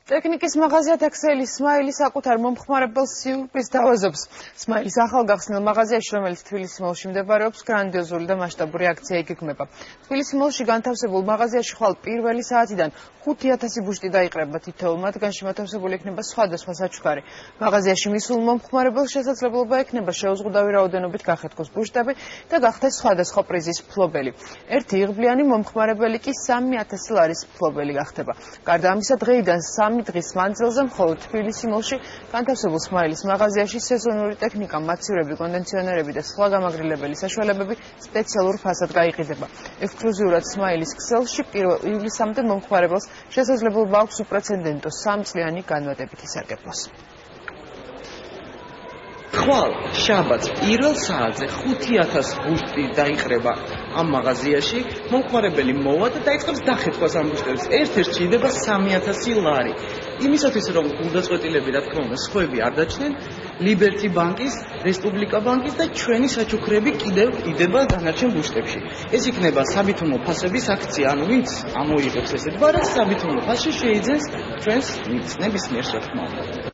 ტექნიკის მაღაზია Texel Smile საკუთარ მომხმარებელს სიურპრიზს თავაზობს. Smile ახალგახსნილ მაღაზიაში, რომელიც თბილისის მოლში მდებარეობს, გრანდიოზული და მასშტაბური აქცია იგეგმება. თბილისის მოლში განთავსებულ მაღაზიაში ხვალ პირველი საათიდან 5000 ბუშტი დაიყრება თითოეულ მათგანში მოთავსებული იქნება სხვადასხვა საჩუქარი. მაღაზიაში მისულ მომხმარებელს შესაძლებლობა ექნება შეუზღუდავი რაოდენობით გახეთქოს ბუშტები და გახდეს სხვადასხვა პრიზის მფლობელი. ერთი იღბლიანი მომხმარებელი კი 3000 ლარის მფლობელი გახდება. გარდა ამისა, დღეიდან 3 დღის მანძილზე მხოლოდ თბილისის მოლში განთავსებულ Smile-ის მაღაზიაში სეზონური ტექნიკა, მაცივრები, კონდიციონერები და სხვა გამაგრილებელი საშუალებები სპეციალურ ფასად გაიყიდება. ექსკლუზიურად Smile-ის ქსელში 1 ივლისამდე მომხმარებელს შესაძლებლობა აქვს უპრეცედენტო 3 წლიანი განმარტებითი სარგებლოს. ხვალ შაბათს პირველ საათზე 5000 ბუშტი დაიყრება ამ მაღაზიაში, მომხმარებელი მოვა და დაიწყებს დახეთქვას ამ ბუშტებს. ერთ-ერთ ჭირდება 3000 ლარი. იმისათვის რომ გულდაწყვეტილები, რა თქმა უნდა, სხვები არ დაჩნენ, Liberty ბანკის, Respublika ბანკის და ჩვენი საჩუქრები კიდევ იდება დანარჩენ ბუშტებში. ეს იქნება საბითუნო ფასების აქცია, ანუ ვინც ამოიღებს ესეთ ბარათს, საბითუნო ფასში შეიძენს ჩვენს ნებისმიერს, რა თქმა უნდა.